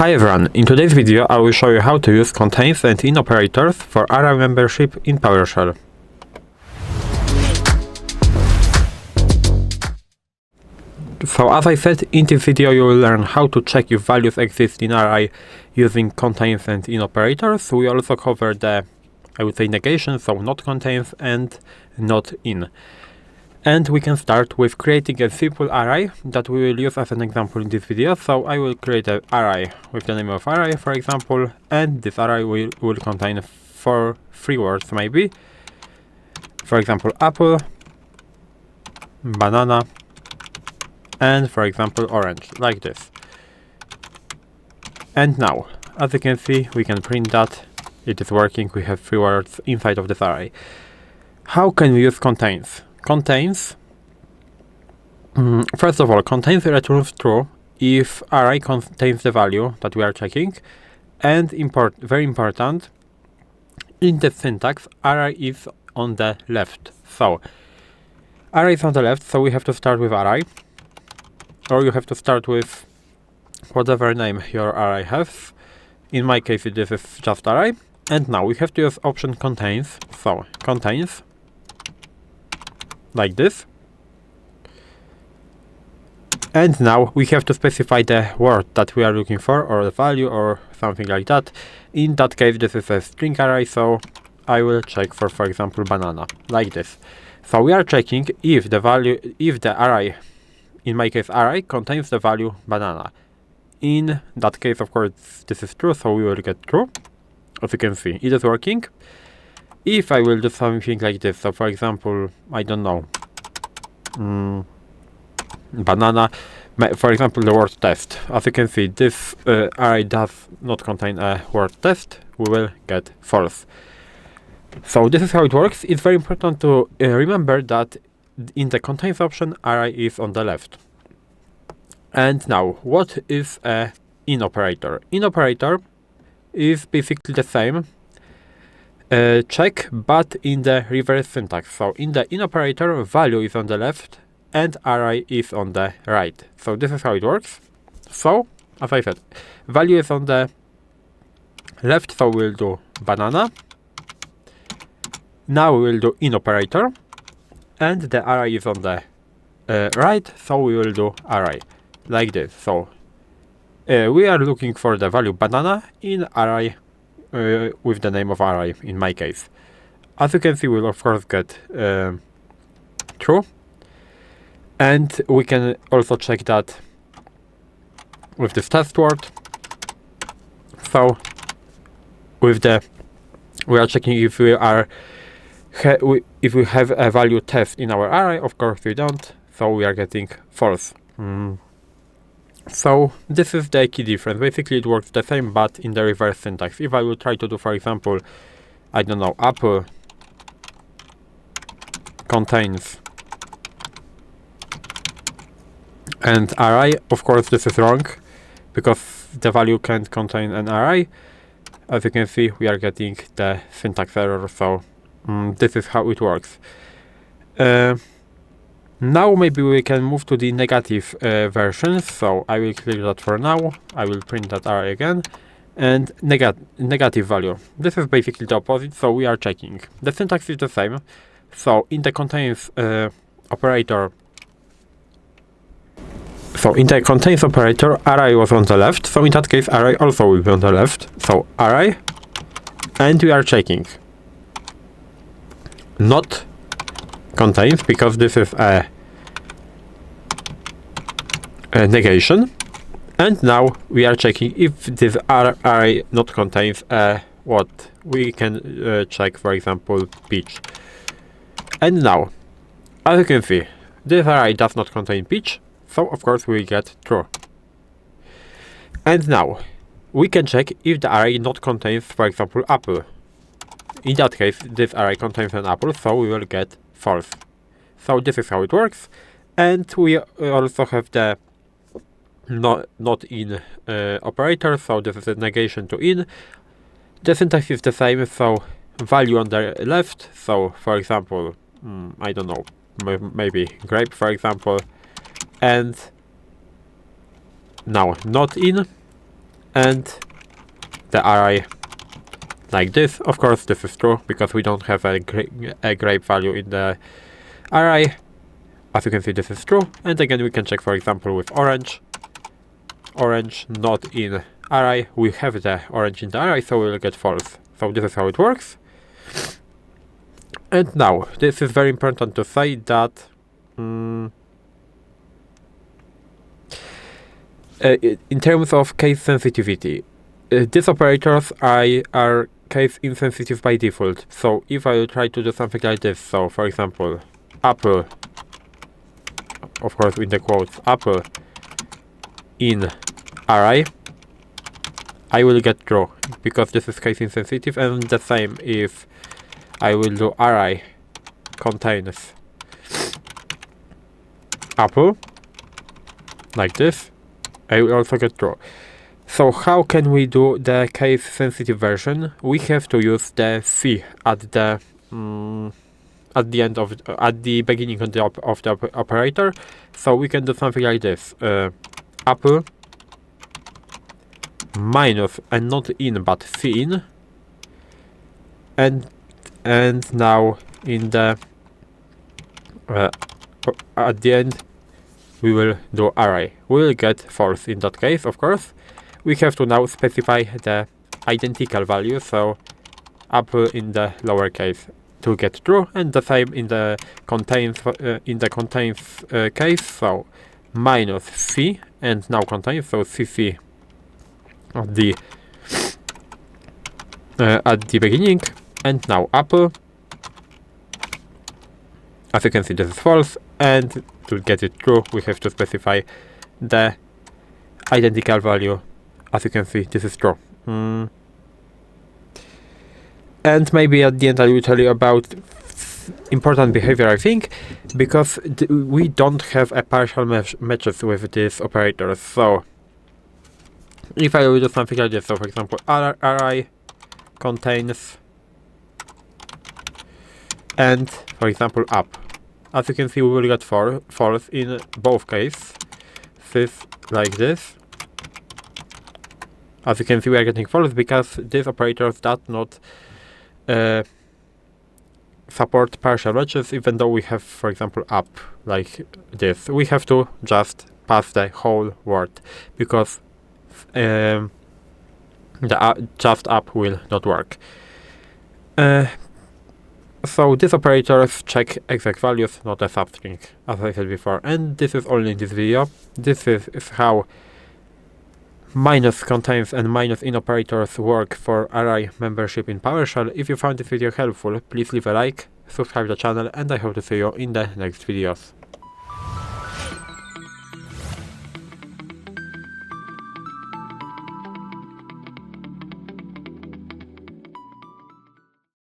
Hi everyone, in today's video I will show you how to use contains and in operators for array membership in PowerShell. So as I said, in this video you will learn how to check if values exist in array using contains and in operators. We also cover the, I would say, negation, so notcontains and notin. And we can start with creating a simple array that we will use as an example in this video. So I will create an array with the name of array, for example, and this array will contain three words maybe. For example, apple, banana, and for example, orange, like this. And now, as you can see, we can print that it is working. We have three words inside of this array. How can we use contains? Contains, first of all, contains returns true if array contains the value that we are checking, and very important, in the syntax, array is on the left. So array is on the left, so we have to start with array, or you have to start with whatever name your array has. In my case, this is just array, and now we have to use option contains. So contains, like this, and now we have to specify the word that we are looking for, or the value, or something like that. In that case, this is a string array, so I will check for example, banana, like this. So we are checking if the array, in my case array, contains the value banana. In that case, of course, this is true, so we will get true. As you can see, it is working. If I will do something like this, so for example, I don't know, banana, for example, the word test. As you can see, this array does not contain a word test, we will get false. So this is how it works. It's very important to remember that in the contains option, array is on the left. And now, what is a in operator? In operator is basically the same check, but in the reverse syntax. So in the in operator, value is on the left and array is on the right. So this is how it works. So as I said, value is on the left, so we'll do banana. Now we will do in operator, and the array is on the right, so we will do array, like this. So we are looking for the value banana in array with the name of array, in my case. As you can see, we'll of course get true, and we can also check that with this test word. So with we are checking if we have a value test in our array. Of course we don't, so we are getting false. So this is the key difference. Basically it works the same, but in the reverse syntax. If I will try to do, for example, I don't know, apple contains and array, of course this is wrong, because the value can't contain an array. As you can see, we are getting the syntax error, so this is how it works. Now maybe we can move to the negative version, so I will clear that for now. I will print that array again, and negative value. This is basically the opposite, so we are checking. The syntax is the same, so in the contains operator, array was on the left, so in that case array also will be on the left, so array, and we are checking not contains, because this is a negation, and now we are checking if this array not contains what we can check, for example, peach. And now, as you can see, this array does not contain peach, so of course we get true. And now we can check if the array not contains, for example, apple. In that case, this array contains an apple, so we will get false. So this is how it works. And we also have the not in operator, so this is a negation to in. The syntax is the same, so value on the left, so for example, I don't know, maybe grape, for example, and now not in, and the array like this. Of course, this is true because we don't have a grape value in the array. As you can see, this is true. And again, we can check, for example, with orange. Orange not in array. We have the orange in the array, so we'll get false. So this is how it works. And now, this is very important to say that in terms of case sensitivity, these operators are case insensitive by default. So if I will try to do something like this, so for example, apple, of course in the quotes, apple in array, I will get true because this is case insensitive, and the same if I will do array contains apple like this, I will also get true. So how can we do the case sensitive version? We have to use the C at the end of at the beginning of the operator. So we can do something like this: apple minus, and not in but Cin, and now in the at the end we will do array. We will get false in that case, of course. We have to now specify the identical value, so apple in the lowercase to get true, and the same in the contains case, so minus C and now contains, so cc at the beginning, and now apple. As you can see, this is false, and to get it true we have to specify the identical value. As you can see, this is true. And maybe at the end I will tell you about important behavior, I think, because we don't have a partial matches with these operators. So if I will do something like this, so for example, array contains and for example up, as you can see we will get false in both cases. This like this. As you can see, we are getting false because these operators does not support partial matches, even though we have, for example, up like this. We have to just pass the whole word because the just up will not work. So these operators check exact values, not a substring, as I said before. And this is all in this video. This is how minus contains and minus in operators work for array membership in PowerShell. If you found this video helpful, please leave a like, subscribe to the channel, and I hope to see you in the next videos.